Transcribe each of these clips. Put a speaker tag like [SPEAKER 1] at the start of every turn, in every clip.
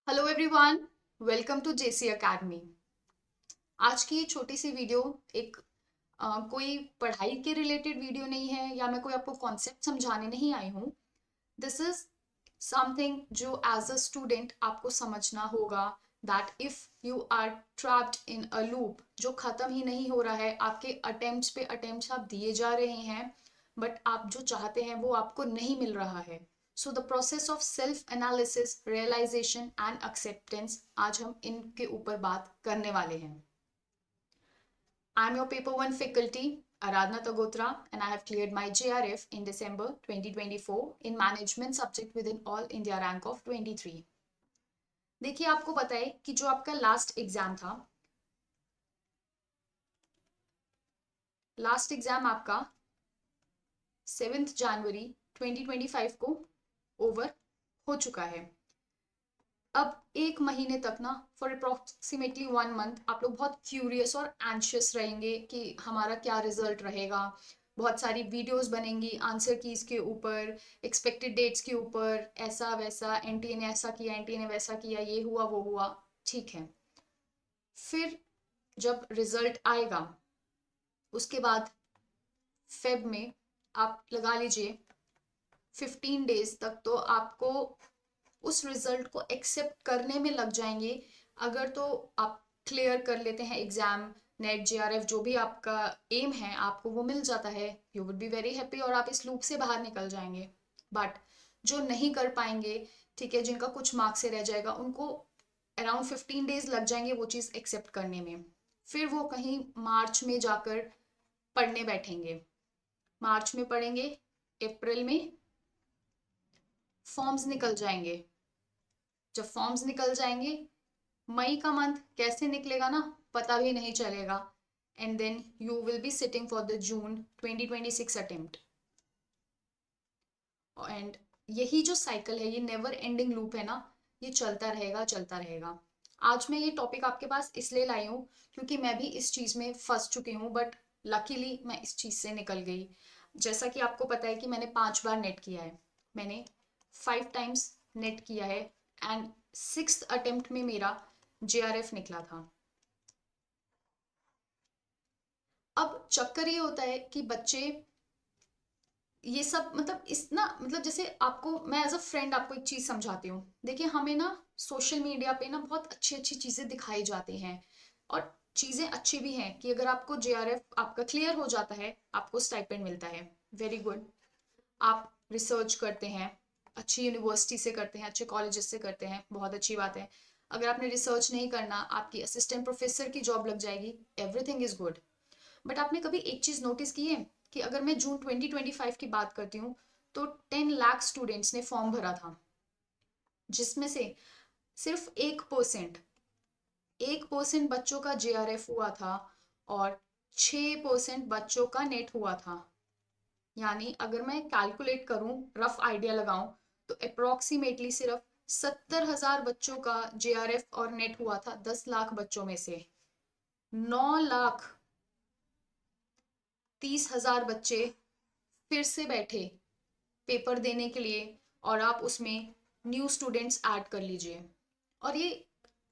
[SPEAKER 1] Hello everyone, welcome to JC Academy. आज की ये छोटी सी वीडियो एक कोई पढ़ाई के रिलेटेड वीडियो नहीं है या मैं कोई आपको कॉन्सेप्ट समझाने नहीं आई हूँ। दिस इज समथिंग जो एज अ स्टूडेंट आपको समझना होगा that if you are trapped in a loop जो खत्म ही नहीं हो रहा है, आपके अटेम्प्ट्स पे अटेम्प्ट्स आप दिए जा रहे हैं बट आप जो चाहते हैं वो आपको नहीं मिल रहा है। So the process of self analysis, realisation and acceptance, आज हम इनके ऊपर बात करने वाले हैं। I am your paper one faculty Aradhna Tagotra, and I have cleared my JRF in December 2024 in management subject within all India rank of 23. देखिए, आपको पता है कि जो आपका लास्ट एग्जाम आपका 7 जनवरी 2025 को ओवर हो चुका है। अब एक महीने तक ना, फॉर अप्रोक्सीमेटली 1 मंथ, आप लोग बहुत क्यूरियस और एंशियस रहेंगे कि हमारा क्या रिजल्ट रहेगा। बहुत सारी वीडियोस बनेंगी आंसर कीज के ऊपर, एक्सपेक्टेड डेट्स के ऊपर, ऐसा वैसा, एनटीए ने ऐसा किया, एनटीए ने वैसा किया, ये हुआ वो हुआ। ठीक है, फिर जब रिजल्ट आएगा उसके बाद फेब में आप लगा लीजिए 15 डेज तक तो आपको उस रिजल्ट को एक्सेप्ट करने में लग जाएंगे। अगर तो आप क्लियर कर लेते हैं एग्जाम, नेट, जेआरएफ, जो भी आपका एम है, आपको वो मिल जाता है, you would be very happy और आप इस लूप से बाहर निकल जाएंगे। बट जो नहीं कर पाएंगे, ठीक है, जिनका कुछ मार्क्स से रह जाएगा, उनको अराउंड 15 डेज लग जाएंगे वो चीज़ एक्सेप्ट करने में। फिर वो कहीं मार्च में जाकर पढ़ने बैठेंगे। मार्च में पढ़ेंगे, अप्रैल में फॉर्म्स निकल जाएंगे। जब फॉर्म्स निकल जाएंगे, मई का मंथ कैसे निकलेगा ना, पता भी नहीं चलेगा। And then you will be sitting for the June 2026 attempt. And यही जो साइकिल है, ये नेवर एंडिंग लूप है ना, ये चलता रहेगा चलता रहेगा। आज मैं ये टॉपिक आपके पास इसलिए लाई हूँ क्योंकि मैं भी इस चीज़ में फंस चुकी हूँ, बट लकीली मैं इस चीज़ से निकल गई। जैसा कि आपको पता है कि मैंने 5 बार नेट किया है, मैंने 5 टाइम्स नेट किया है, एंड 6th अटेम्प्ट में मेरा जेआरएफ निकला था। अब चक्कर ये होता है कि बच्चे ये सब मतलब इस ना, मतलब जैसे आपको मैं एज अ फ्रेंड आपको एक चीज समझाती हूँ। देखिए, हमें ना सोशल मीडिया पे ना बहुत अच्छी अच्छी चीजें दिखाई जाती हैं, और चीजें अच्छी भी हैं कि अगर आपको जेआरएफ आपका क्लियर हो जाता है, आपको स्टाइपेंड मिलता है, वेरी गुड। आप रिसर्च करते हैं, अच्छी यूनिवर्सिटी से करते हैं, अच्छे कॉलेजेस से करते हैं, बहुत अच्छी बात है। अगर आपने रिसर्च नहीं करना, आपकी असिस्टेंट प्रोफेसर की जॉब लग जाएगी, एवरीथिंग इज गुड। बट आपने कभी एक चीज नोटिस की है कि अगर मैं जून 2025 की बात करती हूँ तो 10 लाख स्टूडेंट्स ने फॉर्म भरा था, जिसमें से सिर्फ 1% बच्चों का जेआरएफ हुआ था, और 6% बच्चों का नेट हुआ था। यानी अगर मैं कैलकुलेट करूं, रफ आइडिया लगाऊं, तो अप्रोक्सीमेटली सिर्फ 70,000 बच्चों का जेआरएफ और नेट हुआ था 10 लाख बच्चों में से। 9,30,000 बच्चे फिर से बैठे पेपर देने के लिए, और आप उसमें न्यू स्टूडेंट्स ऐड कर लीजिए। और ये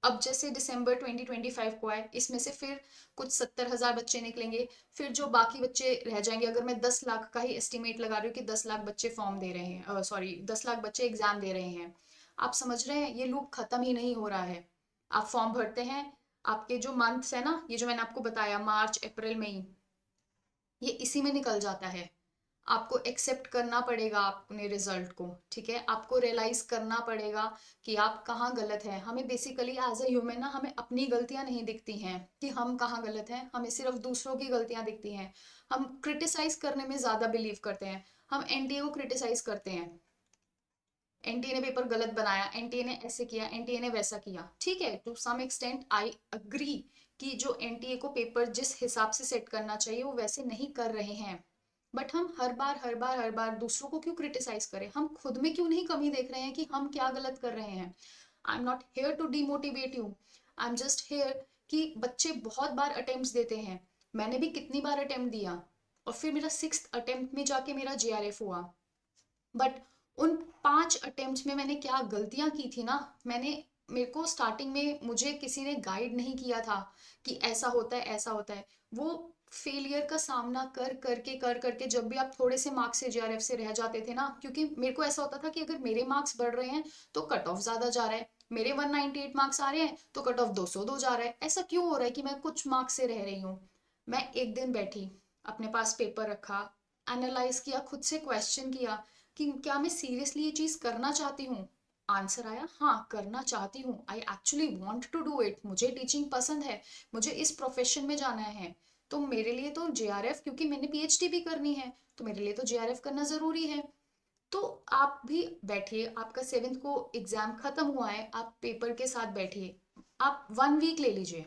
[SPEAKER 1] अब जैसे दिसंबर 2025 को आए, इसमें से फिर कुछ 70,000 बच्चे निकलेंगे। फिर जो बाकी बच्चे रह जाएंगे, अगर मैं 10 लाख का ही एस्टिमेट लगा रही हूँ कि 10 लाख बच्चे फॉर्म दे रहे हैं, सॉरी 10 लाख बच्चे एग्जाम दे रहे हैं, आप समझ रहे हैं ये लूप खत्म ही नहीं हो रहा है। आप फॉर्म भरते हैं, आपके जो मंथ्स है ना, ये जो मैंने आपको बताया, मार्च, अप्रैल, मई, ये इसी में निकल जाता है। आपको एक्सेप्ट करना पड़ेगा अपने रिजल्ट को, ठीक है, आपको रियलाइज करना पड़ेगा कि आप कहाँ गलत हैं। हमें बेसिकली एज ए ह्यूमन ना, हमें अपनी गलतियां नहीं दिखती हैं कि हम कहाँ गलत हैं, हमें सिर्फ दूसरों की गलतियां दिखती हैं। हम क्रिटिसाइज करने में ज्यादा बिलीव करते हैं। हम एनटीए को क्रिटिसाइज करते हैं, एनटीए ने पेपर गलत बनाया, एनटीए ने ऐसे किया, एनटीए ने वैसा किया। ठीक है, to some extent I agree कि जो एनटीए को पेपर जिस हिसाब से सेट करना चाहिए वो वैसे नहीं कर रहे हैं। बट हम हर बार दूसरों को क्यों क्रिटिसाइज करें? हम खुद में क्यों नहीं कमी देख रहे हैं कि हम क्या गलत कर रहे हैं? I am not here to demotivate you, I am just here कि बच्चे बहुत बार अटेम्प्ट देते हैं। मैंने भी कितनी बार अटेम्प्ट दिया, और फिर मेरा 6th अटेम्प्ट में जाके मेरा जेआरएफ हुआ। बट उन 5 अटेम्प्ट में मैंने क्या गलतियां की थी ना, मैंने मेरे को स्टार्टिंग में मुझे किसी ने गाइड नहीं किया था कि ऐसा होता है ऐसा होता है। वो फेलियर का सामना कर करके जब भी आप थोड़े से मार्क्स से जेआरएफ से रह जाते थे ना, क्योंकि मेरे को ऐसा होता था कि अगर मेरे मार्क्स बढ़ रहे हैं तो कट ऑफ ज्यादा जा रहा है, मेरे 198 मार्क्स आ रहे हैं तो कट ऑफ 202 जा रहा है, ऐसा क्यों हो रहा है कि मैं कुछ मार्क्स से रह रही हूँ। मैं एक दिन बैठी, अपने पास पेपर रखा, एनालाइज किया, खुद से क्वेश्चन किया कि क्या मैं सीरियसली ये चीज करना चाहती हूँ। आंसर आया हाँ करना चाहती हूँ, I actually want to do it, मुझे टीचिंग पसंद है, मुझे इस प्रोफेशन में जाना है। तो मेरे लिए तो जेआरएफ, क्योंकि मैंने पीएचडी भी करनी है तो मेरे लिए तो जेआरएफ करना जरूरी है। तो आप भी बैठिए, आपका 7th को एग्जाम खत्म हुआ है, आप पेपर के साथ बैठिए, आप 1 वीक ले लीजिए।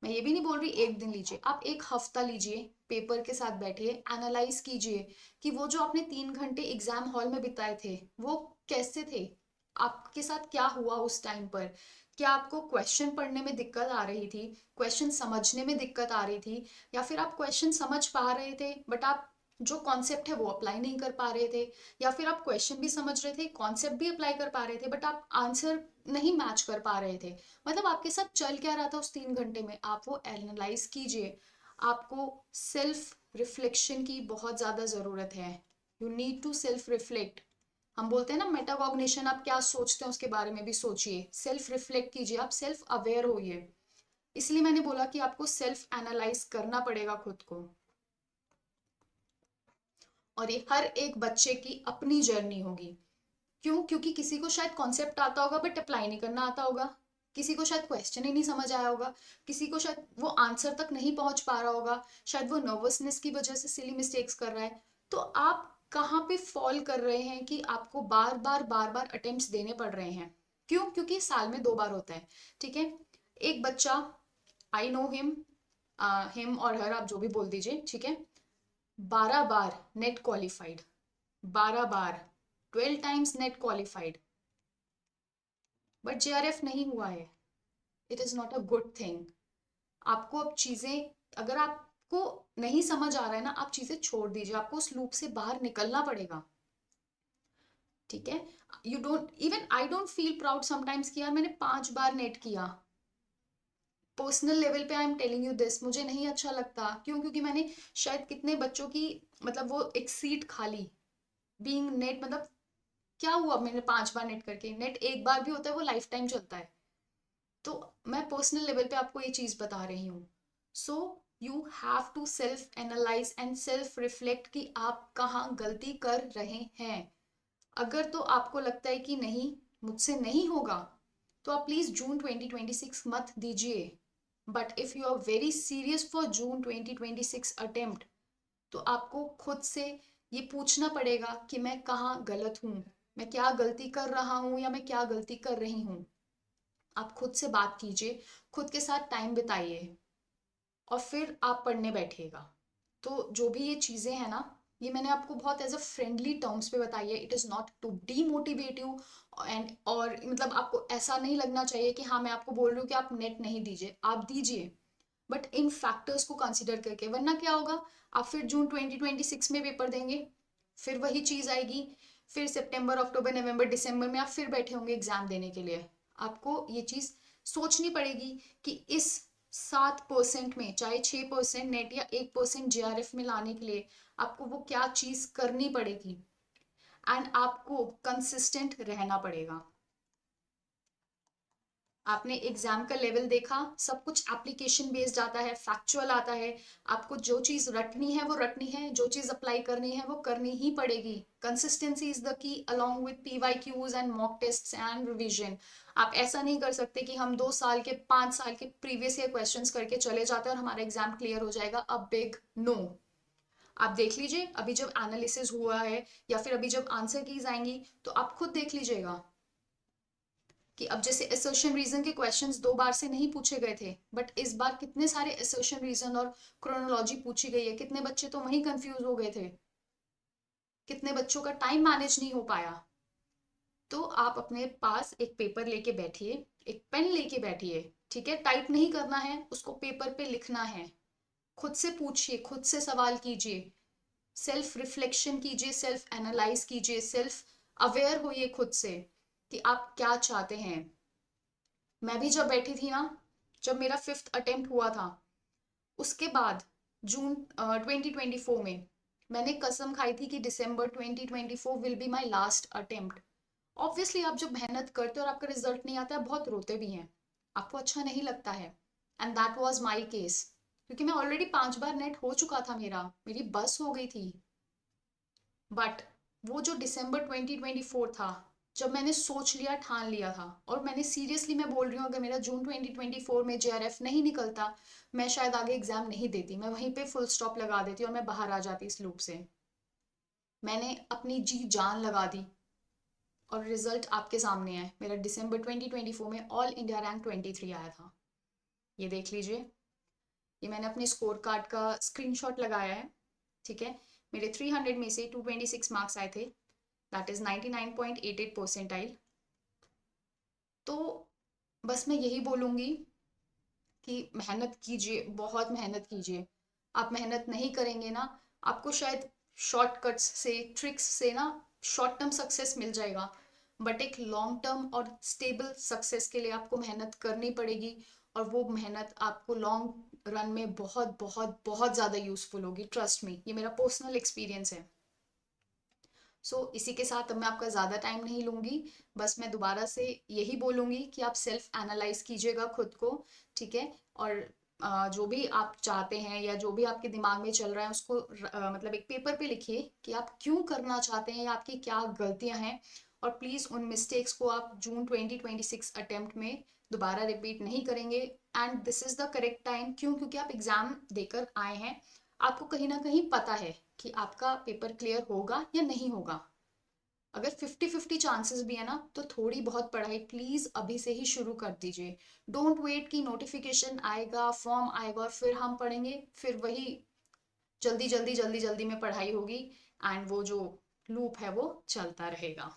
[SPEAKER 1] मैं ये भी नहीं बोल रही एक दिन लीजिए, आप एक हफ्ता लीजिए, पेपर के साथ बैठिए, एनालाइज कीजिए कि वो जो आपने 3 घंटे एग्जाम हॉल में बिताए थे वो कैसे थे, आपके साथ क्या हुआ उस टाइम पर। क्या आपको क्वेश्चन पढ़ने में दिक्कत आ रही थी, क्वेश्चन समझने में दिक्कत आ रही थी, या फिर आप क्वेश्चन समझ पा रहे थे बट आप जो कॉन्सेप्ट है वो अप्लाई नहीं कर पा रहे थे, या फिर आप क्वेश्चन भी समझ रहे थे, कॉन्सेप्ट भी अप्लाई कर पा रहे थे बट आप आंसर नहीं मैच कर पा रहे थे। मतलब आपके साथ चल क्या रहा था उस 3 घंटे में, आप वो एनालाइज कीजिए। आपको सेल्फ रिफ्लेक्शन की बहुत ज्यादा जरूरत है, you need to self reflect. हम बोलते हैं ना मेटाकॉग्निशन, आप क्या सोचते हैं उसके बारे में भी सोचिए, सेल्फ रिफ्लेक्ट कीजिए, आप सेल्फ अवेयर होइए। इसलिए मैंने बोला कि आपको सेल्फ एनालाइज करना पड़ेगा खुद को। और ये हर एक बच्चे की अपनी जर्नी होगी। क्यों? क्योंकि किसी को शायद कॉन्सेप्ट आता होगा बट अप्लाई नहीं करना आता होगा, किसी को शायद क्वेश्चन ही नहीं समझ आया होगा, किसी को शायद वो आंसर तक नहीं पहुंच पा रहा होगा, शायद वो नर्वसनेस की वजह से सिली मिस्टेक्स कर रहा है। तो आप कहाँ पे फॉल कर रहे हैं कि आपको बार बार अटेम्प्ट्स देने पड़ रहे हैं? क्यों? क्योंकि साल में 2 बार होता है। ठीक है, एक बच्चा, आई नो हिम और हर, आप जो भी बोल दीजिए, ठीक है, 12 बार नेट क्वालिफाइड, 12 बार, 12 times NET qualified, but JRF नहीं हुआ है। It is not a good thing. आपको अब चीजें, अगर आपको नहीं समझ आ रहा है ना, आप चीजें छोड़ दीजिए, आपको उस लूप से बाहर निकलना पड़ेगा। ठीक है, you don't, even I don't feel proud sometimes कि यार मैंने 5 बार नेट किया। पर्सनल लेवल पे I am telling you this, मुझे नहीं अच्छा लगता। क्यों? क्योंकि मैंने शायद कितने बच्चों की, मतलब वो एक सीट खाली, बीइंग नेट, मतलब क्या हुआ मैंने 5 बार नेट करके, नेट एक बार भी होता है वो लाइफ टाइम चलता है। तो मैं पर्सनल लेवल पे आपको ये चीज बता रही हूँ। So you have to self analyse and self reflect कि आप कहाँ गलती कर रहे हैं। अगर तो आपको लगता है कि नहीं, मुझसे नहीं होगा, तो आप प्लीज जून 2026 मत दीजिए। But if you are very serious for June 2026 attempt, तो आपको खुद से ये पूछना पड़ेगा कि मैं कहाँ गलत हूँ, मैं क्या गलती कर रहा हूँ या मैं क्या गलती कर रही हूँ। आप खुद से बात कीजिए, खुद के साथ टाइम बिताइए, और फिर आप पढ़ने बैठिएगा। तो जो भी ये चीज़ें हैं ना, ये मैंने आपको बहुत एज अ फ्रेंडली टर्म्स पे बताई है, it is not to demotivate you. And और मतलब आपको ऐसा नहीं लगना चाहिए कि हाँ मैं आपको बोल रही हूँ कि आप नेट नहीं दीजिए, आप दीजिए, बट इन फैक्टर्स को कंसिडर करके। वरना क्या होगा, आप फिर जून 2026 में पेपर देंगे, फिर वही चीज़ आएगी, फिर सितंबर अक्टूबर नवंबर दिसंबर में आप फिर बैठे होंगे एग्जाम देने के लिए। आपको ये चीज़ सोचनी पड़ेगी कि इस 7% में, चाहे 6% नेट या 1% जेआरएफ में लाने के लिए आपको वो क्या चीज़ करनी पड़ेगी, एंड आपको कंसिस्टेंट रहना पड़ेगा। आपने एग्जाम का लेवल देखा, सब कुछ एप्लीकेशन बेस्ड आता है, फैक्चुअल आता है। आपको जो चीज रटनी है वो रटनी है, जो चीज अप्लाई करनी है वो करनी ही पड़ेगी। Consistency is the key, along with PYQs and mock tests and revision. आप ऐसा नहीं कर सकते कि हम 2 साल के, 5 साल के प्रीवियस ईयर क्वेश्चंस करके चले जाते हैं और हमारा एग्जाम क्लियर हो जाएगा। A big no. आप देख लीजिए, अभी जब एनालिसिस हुआ है या फिर अभी जब आंसर कीज आएंगी तो आप खुद देख लीजिएगा कि अब जैसे असर्शन रीजन के क्वेश्चंस 2 बार से नहीं पूछे गए थे, बट इस बार कितने सारे असर्शन रीजन और क्रोनोलॉजी पूछी गई है, कितने बच्चे तो वहीं कंफ्यूज हो गए थे, कितने बच्चों का टाइम मैनेज नहीं हो पाया। तो आप अपने पास एक पेपर लेके बैठिए, एक पेन लेके बैठिए, ठीक है, टाइप नहीं करना है, उसको पेपर पे लिखना है। खुद से पूछिए, खुद से सवाल कीजिए, सेल्फ रिफ्लेक्शन कीजिए, सेल्फ एनालाइज कीजिए, सेल्फ अवेयर होइए खुद से। कि आप क्या चाहते हैं। मैं भी जब बैठी थी ना, जब मेरा 5th अटेम्प्ट हुआ था, उसके बाद जून 2024 में मैंने कसम खाई थी कि दिसंबर 2024 will be my last attempt. Obviously आप जब मेहनत करते हो और आपका रिजल्ट नहीं आता है, बहुत रोते भी हैं, आपको अच्छा नहीं लगता है। And that was my case, क्योंकि मैं ऑलरेडी 5 बार नेट हो चुका था, मेरी बस हो गई थी। बट वो जो दिसंबर 2024 था, जब मैंने सोच लिया, ठान लिया था, और मैंने सीरियसली, मैं बोल रही हूँ, अगर मेरा जून 2024 में जेआरएफ नहीं निकलता, मैं शायद आगे एग्जाम नहीं देती, मैं वहीं पे फुल स्टॉप लगा देती और मैं बाहर आ जाती इस लूप से। मैंने अपनी जी जान लगा दी, और रिजल्ट आपके सामने है। मेरा दिसंबर 2024 में ऑल इंडिया रैंक 23 आया था। ये देख लीजिए, ये मैंने अपने स्कोर कार्ड का स्क्रीनशॉट लगाया है। ठीक है, मेरे 300 में से 226 मार्क्स आए थे, दैट इज 99.88 परसेंटाइल। तो बस मैं यही बोलूंगी कि मेहनत कीजिए, बहुत मेहनत कीजिए। आप मेहनत नहीं करेंगे ना, आपको शायद शॉर्टकट्स से, ट्रिक्स से ना शॉर्ट टर्म सक्सेस मिल जाएगा, बट एक लॉन्ग टर्म और स्टेबल सक्सेस के लिए आपको मेहनत करनी पड़ेगी। और वो मेहनत आपको लॉन्ग रन में बहुत बहुत बहुत ज़्यादा यूजफुल होगी, ट्रस्ट मी, ये मेरा पर्सनल एक्सपीरियंस है। इसी के साथ अब मैं आपका ज़्यादा टाइम नहीं लूँगी। बस मैं दोबारा से यही बोलूँगी कि आप सेल्फ एनालाइज कीजिएगा खुद को। ठीक है, और जो भी आप चाहते हैं या जो भी आपके दिमाग में चल रहा है, उसको मतलब एक पेपर पे लिखिए कि आप क्यों करना चाहते हैं या आपकी क्या गलतियां हैं। और प्लीज़ उन मिस्टेक्स को आप जून 2026 अटेम्प्ट में दोबारा रिपीट नहीं करेंगे। And this is the correct time, क्यों? क्योंकि आप एग्ज़ाम देकर आए हैं, आपको कहीं ना कहीं पता है कि आपका पेपर क्लियर होगा या नहीं होगा। अगर 50-50 चांसेस भी है ना, तो थोड़ी बहुत पढ़ाई प्लीज अभी से ही शुरू कर दीजिए। डोंट वेट कि नोटिफिकेशन आएगा, फॉर्म आएगा और फिर हम पढ़ेंगे, फिर वही जल्दी जल्दी जल्दी जल्दी में पढ़ाई होगी, एंड वो जो लूप है वो चलता रहेगा।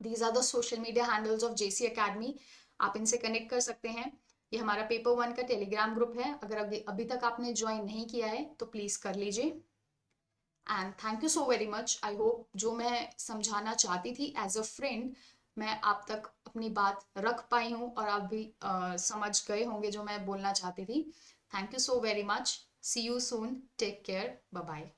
[SPEAKER 1] These are the social media handles of JC Academy, आप इनसे कनेक्ट कर सकते हैं। ये हमारा पेपर 1 का टेलीग्राम ग्रुप है, अगर अभी तक आपने ज्वाइन नहीं किया है तो प्लीज कर लीजिए। And thank you so very much. I hope जो मैं समझाना चाहती थी एज अ फ्रेंड, मैं आप तक अपनी बात रख पाई हूँ, और आप भी समझ गए होंगे जो मैं बोलना चाहती थी। Thank you so very much. See you soon, take care, bye bye.